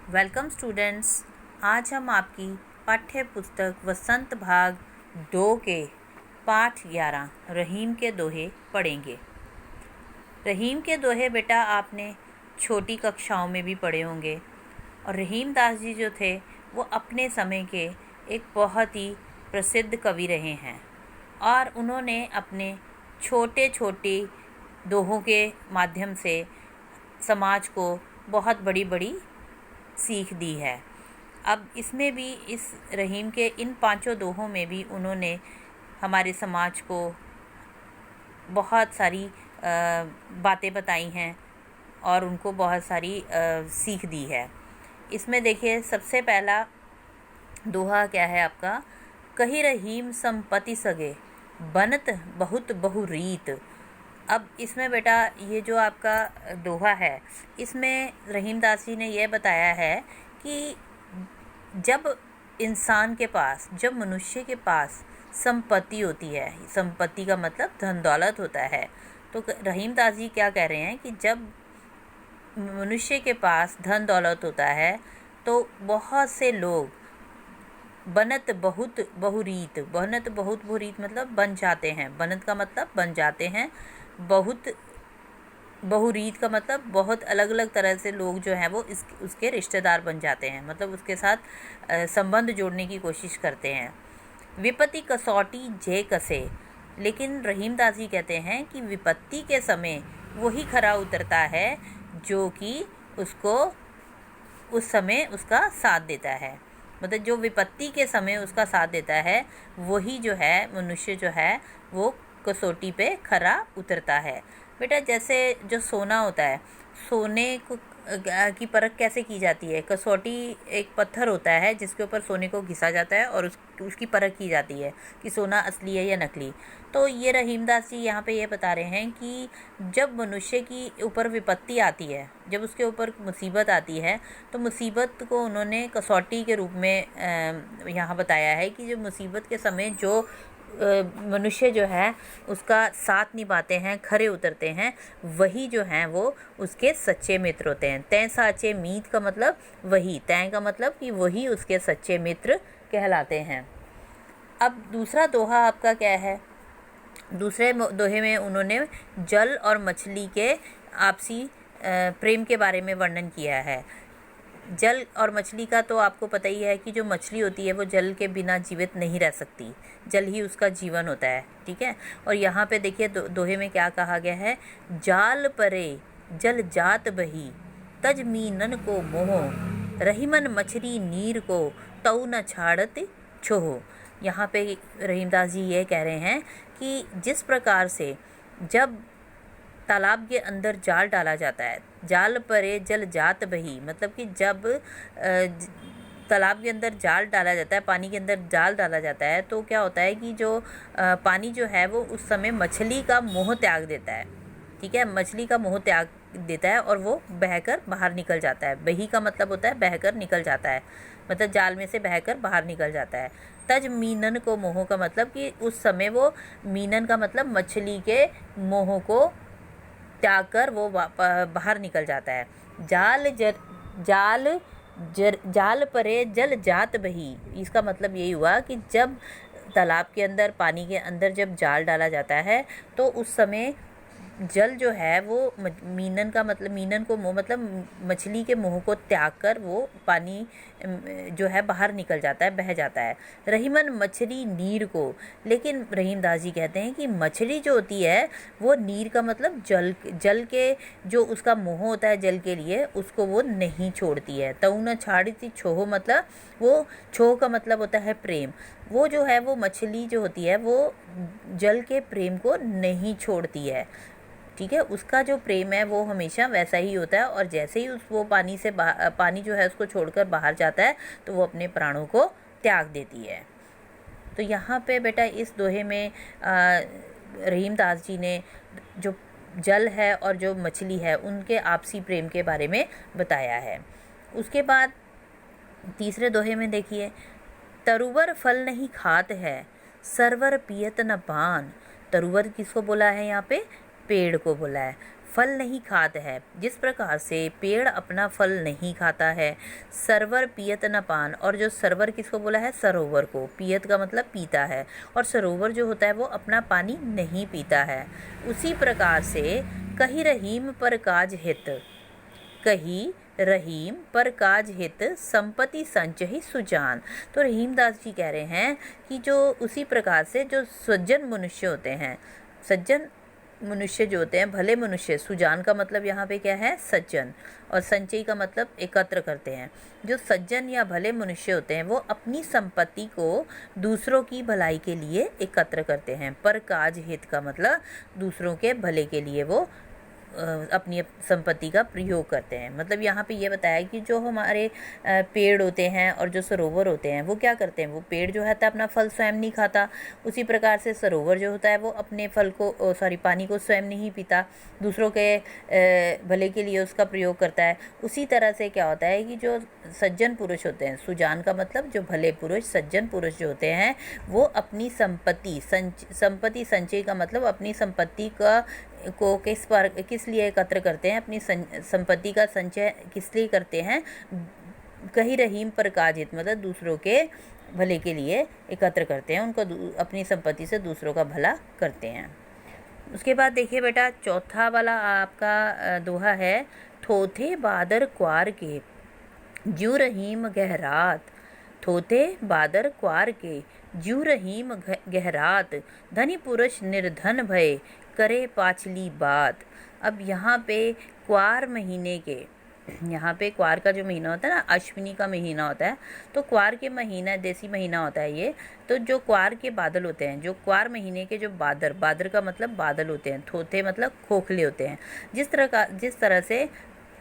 Welcome students. आज हम आपकी पाठ्य पुस्तक वसंत भाग 2 के पाठ 11 रहीम के दोहे पढ़ेंगे। रहीम के दोहे बेटा आपने छोटी कक्षाओं में भी पढ़े होंगे। और रहीम दास जी जो थे वो अपने समय के एक बहुत ही प्रसिद्ध कवि रहे हैं और उन्होंने अपने छोटे छोटे दोहों के माध्यम से समाज को बहुत बड़ी बड़ी सीख दी है। अब इसमें भी इस रहीम के इन 5 दोहों में भी उन्होंने हमारे समाज को बहुत सारी बातें बताई हैं और उनको बहुत सारी सीख दी है। इसमें देखिए सबसे पहला दोहा क्या है आपका, कही रहीम संपत्ति सगे बनत बहुत बहुरीत। अब इसमें बेटा ये जो आपका दोहा है इसमें रहीम दास जी ने यह बताया है कि जब इंसान के पास, जब मनुष्य के पास संपत्ति होती है, संपत्ति का मतलब धन दौलत होता है, तो रहीम दास जी क्या कह रहे हैं कि जब मनुष्य के पास धन दौलत होता है तो बहुत से लोग बनत बहुत बहुरीत, बनत बहुत बहुरीत मतलब बन जाते हैं, बनत का मतलब बन जाते हैं, बहुत बहुरीत का मतलब बहुत अलग अलग तरह से लोग जो हैं वो उसके रिश्तेदार बन जाते हैं, मतलब उसके साथ संबंध जोड़ने की कोशिश करते हैं। विपत्ति कसौटी जे कसे, लेकिन रहीम दास जी कहते हैं कि विपत्ति के समय वही खरा उतरता है जो कि उसको उस समय उसका साथ देता है, मतलब जो विपत्ति के समय उसका साथ देता है वही जो है मनुष्य जो है वो कसौटी पे खरा उतरता है। बेटा जैसे जो सोना होता है, सोने को की परख कैसे की जाती है? कसौटी एक पत्थर होता है जिसके ऊपर सोने को घिसा जाता है और उसकी परख की जाती है कि सोना असली है या नकली। तो ये रहीमदास जी यहाँ पे ये बता रहे हैं कि जब मनुष्य की ऊपर विपत्ति आती है, जब उसके ऊपर मुसीबत आती है, तो मुसीबत को उन्होंने कसौटी के रूप में यहाँ बताया है कि जो मुसीबत के समय जो मनुष्य जो है उसका साथ निभाते हैं, खरे उतरते हैं, वही जो हैं वो उसके सच्चे मित्र होते हैं। तैं साचे मीत का मतलब वही, तैं का मतलब कि वही उसके सच्चे मित्र कहलाते हैं। अब दूसरा दोहा आपका क्या है? दूसरे दोहे में उन्होंने जल और मछली के आपसी प्रेम के बारे में वर्णन किया है। जल और मछली का तो आपको पता ही है कि जो मछली होती है वो जल के बिना जीवित नहीं रह सकती, जल ही उसका जीवन होता है, ठीक है। और यहाँ पे देखिए दोहे में क्या कहा गया है, जाल परे जल जात बही तज मीनन को मोह रहीमन मछली नीर को तऊ न छाड़त छोहो। यहाँ पे रहीमदास जी ये कह रहे हैं कि जिस प्रकार से जब तालाब के अंदर जाल डाला जाता है, जाल परे जल जात बही, मतलब कि जब तालाब के अंदर जाल डाला जाता है, पानी के अंदर जाल डाला जाता है, तो क्या होता है कि जो पानी जो है वो उस समय मछली का मोह त्याग देता है, ठीक है, मछली का मोह त्याग देता है और वो बहकर बाहर निकल जाता है। बही का मतलब होता है बहकर निकल जाता है, मतलब जाल में से बहकर बाहर निकल जाता है। तज मीनन को मोह का मतलब कि उस समय वो, मीनन का मतलब मछली के मोह को त्याग कर वो बाहर निकल जाता है। जाल परे जल जात बही, इसका मतलब यही हुआ कि जब तालाब के अंदर, पानी के अंदर जब जाल डाला जाता है तो उस समय जल जो है वो मीनन का मतलब, मीनन को मोह मतलब मछली के मोह को त्याग कर वो पानी जो है बाहर निकल जाता है, बह जाता है। रहीमन मछली नीर को, लेकिन रहीमदास जी कहते हैं कि मछली जो होती है वो नीर का मतलब जल के जो उसका मोह होता है जल के लिए, उसको वो नहीं छोड़ती है। तऊ न छाड़ती छोहो, मतलब वो, छोह का मतलब होता है प्रेम, वो जो है वो मछली जो होती है वो जल के प्रेम को नहीं छोड़ती है, ठीक है, उसका जो प्रेम है वो हमेशा वैसा ही होता है और जैसे ही वो पानी से पानी जो है उसको छोड़कर बाहर जाता है तो वो अपने प्राणों को त्याग देती है। तो यहाँ पे बेटा इस दोहे में रहीम दास जी ने जो जल है और जो मछली है उनके आपसी प्रेम के बारे में बताया है। उसके बाद तीसरे दोहे में देखिए, तरुवर फल नहीं खात है सरवर पियत न पान। तरुवर किसको बोला है यहाँ पे? पेड़ को बोला है। फल नहीं खात है, जिस प्रकार से पेड़ अपना फल नहीं खाता है। सरवर पियत न पान, और जो सरवर किसको बोला है? सरोवर को। पियत का मतलब पीता है, और सरोवर जो होता है वो अपना पानी नहीं पीता है। उसी प्रकार से कही रहीम पर काज हित, कही रहीम पर काज हित संपत्ति संचहि सुजान। तो रहीमदास जी कह रहे हैं कि जो उसी प्रकार से जो सज्जन मनुष्य होते हैं, सज्जन मनुष्य जो होते हैं, भले मनुष्य, सुजान का मतलब यहाँ पे क्या है? सज्जन, और संचय का मतलब एकत्र करते हैं। जो सज्जन या भले मनुष्य होते हैं वो अपनी संपत्ति को दूसरों की भलाई के लिए एकत्र करते हैं। पर काज हित का मतलब दूसरों के भले के लिए वो अपनी संपत्ति का प्रयोग करते हैं। मतलब यहाँ पे ये बताया कि जो हमारे पेड़ होते हैं और जो सरोवर होते हैं वो क्या करते हैं? वो पेड़ जो है तो अपना फल स्वयं नहीं खाता, उसी प्रकार से सरोवर जो होता है वो अपने फल को पानी को स्वयं नहीं पीता, दूसरों के भले के लिए उसका प्रयोग करता है। उसी तरह से क्या होता है कि जो सज्जन पुरुष होते हैं, सुजान का मतलब जो भले पुरुष, सज्जन पुरुष जो होते हैं वो अपनी संपत्ति संचय का मतलब अपनी संपत्ति को किस लिए एकत्र करते हैं? अपनी संपत्ति का संचय किस लिए करते हैं? कही रहीम पर काजित मतलब दूसरों के भले के लिए एकत्र करते हैं, उनको अपनी संपत्ति से दूसरों का भला करते हैं। उसके बाद देखिए बेटा, चौथा वाला आपका दोहा है, थोथे बादर क्वार के ज्यू रहीम गहरात। थोथे बादर क्वार के ज्यू रहीम गहरात, धनी पुरुष निर्धन भय करे पाछली बात। अब यहाँ पे क्वार महीने के, यहाँ पे क्वार का जो महीना होता है ना, अश्विनी का महीना होता है, तो क्वार के महीना, देसी महीना होता है ये। तो जो क्वार के बादल होते हैं, जो क्वार महीने के जो बादर का मतलब बादल होते हैं, थोथे मतलब खोखले होते हैं। जिस तरह से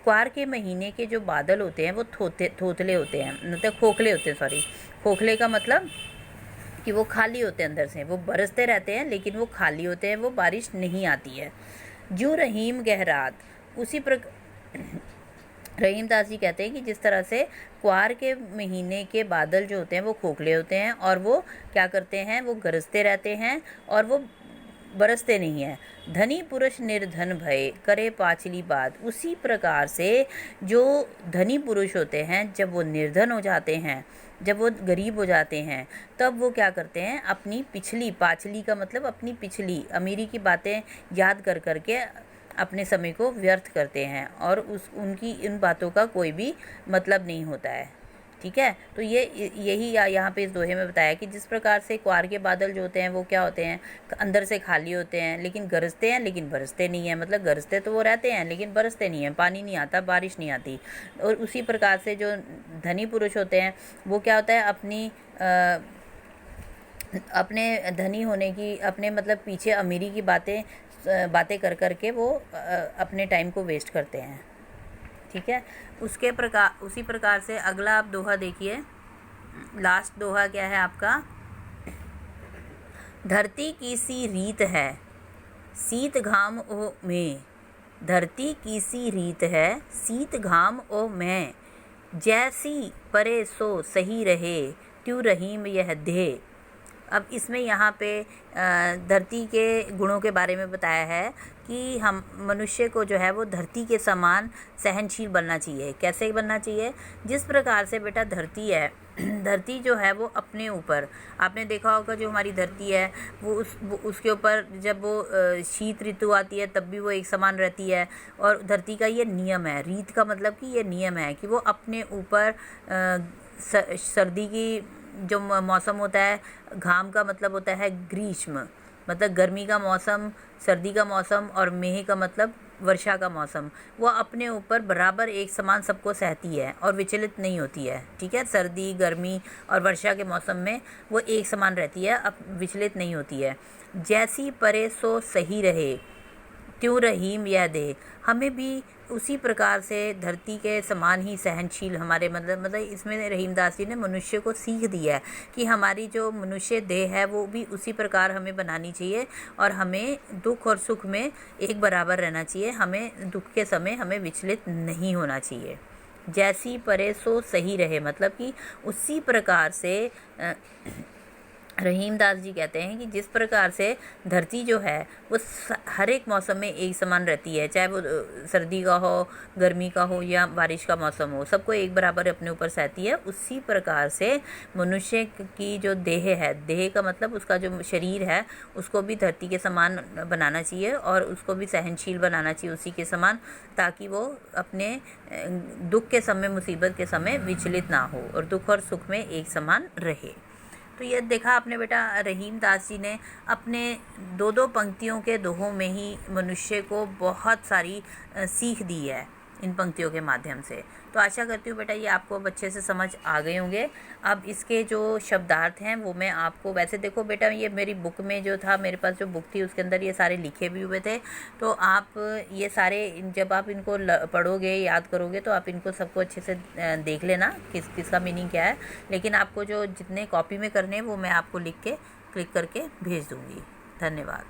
क्वार के महीने के जो बादल होते हैं वो थोथले होते हैं, मतलब खोखले होते हैं, खोखले का मतलब कि वो खाली होते हैं अंदर से, वो बरसते रहते हैं लेकिन वो खाली होते हैं, वो बारिश नहीं आती है। जू रहीम गहरात, उसी प्रकार रहीमदास जी कहते हैं कि जिस तरह से क्वार के महीने के बादल जो होते हैं वो खोखले होते हैं और वो क्या करते हैं? वो गरजते रहते हैं और वो बरसते नहीं हैं। धनी पुरुष निर्धन भय करे पाछली बात, उसी प्रकार से जो धनी पुरुष होते हैं जब वो निर्धन हो जाते हैं, जब वो गरीब हो जाते हैं, तब वो क्या करते हैं? अपनी पिछली, पाछली का मतलब अपनी पिछली अमीरी की बातें याद कर करके अपने समय को व्यर्थ करते हैं और उनकी इन बातों का कोई भी मतलब नहीं होता है। ठीक है, तो यही यहाँ पे इस दोहे में बताया कि जिस प्रकार से क्वार के बादल जो होते हैं वो क्या होते हैं? अंदर से खाली होते हैं, लेकिन गरजते हैं लेकिन बरसते नहीं हैं। मतलब गरजते तो वो रहते हैं लेकिन बरसते नहीं हैं, पानी नहीं आता, बारिश नहीं आती। और उसी प्रकार से जो धनी पुरुष होते हैं वो क्या होता है? अपने धनी होने की, अपने मतलब पीछे अमीरी की बातें कर करके वो अपने टाइम को वेस्ट करते हैं। ठीक है, उसी प्रकार से अगला आप दोहा देखिए। लास्ट दोहा क्या है आपका? धरती की सी रीत है शीत घाम ओ में, धरती की सी रीत है शीत घाम ओ में, जैसी परे सो सही रहे त्यों रहीम यह दे। अब इसमें यहाँ पे धरती के गुणों के बारे में बताया है कि हम मनुष्य को जो है वो धरती के समान सहनशील बनना चाहिए। कैसे बनना चाहिए? जिस प्रकार से बेटा धरती है, धरती जो है वो अपने ऊपर, आपने देखा होगा जो हमारी धरती है वो उसके ऊपर जब वो शीत ऋतु आती है तब भी वो एक समान रहती है। और धरती का ये नियम है, रीत का मतलब कि ये नियम है कि वो अपने ऊपर सर्दी की जो मौसम होता है, घाम का मतलब होता है ग्रीष्म, मतलब गर्मी का मौसम, सर्दी का मौसम, और मेह का मतलब वर्षा का मौसम, वो अपने ऊपर बराबर एक समान सबको सहती है और विचलित नहीं होती है। ठीक है, सर्दी, गर्मी और वर्षा के मौसम में वो एक समान रहती है, अब विचलित नहीं होती है। जैसी परे सो सही रहे त्यों रहीम यह दे, हमें भी उसी प्रकार से धरती के समान ही सहनशील हमारे मतलब इसमें रहीमदास जी ने मनुष्य को सीख दी है कि हमारी जो मनुष्य देह है वो भी उसी प्रकार हमें बनानी चाहिए और हमें दुख और सुख में एक बराबर रहना चाहिए। हमें दुख के समय हमें विचलित नहीं होना चाहिए। जैसी परे सो सही रहे मतलब कि उसी प्रकार से रहीम दास जी कहते हैं कि जिस प्रकार से धरती जो है वो हर एक मौसम में एक समान रहती है, चाहे वो सर्दी का हो, गर्मी का हो या बारिश का मौसम हो, सबको एक बराबर अपने ऊपर सहती है। उसी प्रकार से मनुष्य की जो देह है, देह का मतलब उसका जो शरीर है, उसको भी धरती के समान बनाना चाहिए और उसको भी सहनशील बनाना चाहिए उसी के समान, ताकि वो अपने दुख के समय, मुसीबत के समय विचलित ना हो और दुख और सुख में एक समान रहे। तो ये देखा आपने बेटा, रहीम दास जी ने अपने दो दो पंक्तियों के दोहों में ही मनुष्य को बहुत सारी सीख दी है इन पंक्तियों के माध्यम से। तो आशा करती हूँ बेटा ये आपको अब अच्छे से समझ आ गए होंगे। अब इसके जो शब्दार्थ हैं वो मैं आपको, वैसे देखो बेटा ये मेरी बुक में जो था, मेरे पास जो बुक थी उसके अंदर ये सारे लिखे भी हुए थे, तो आप ये सारे जब आप इनको पढ़ोगे, याद करोगे, तो आप इनको सबको अच्छे से देख लेना किसका मीनिंग क्या है। लेकिन आपको जो जितने कॉपी में करने हैं वो मैं आपको लिख के क्लिक करके भेज दूँगी। धन्यवाद।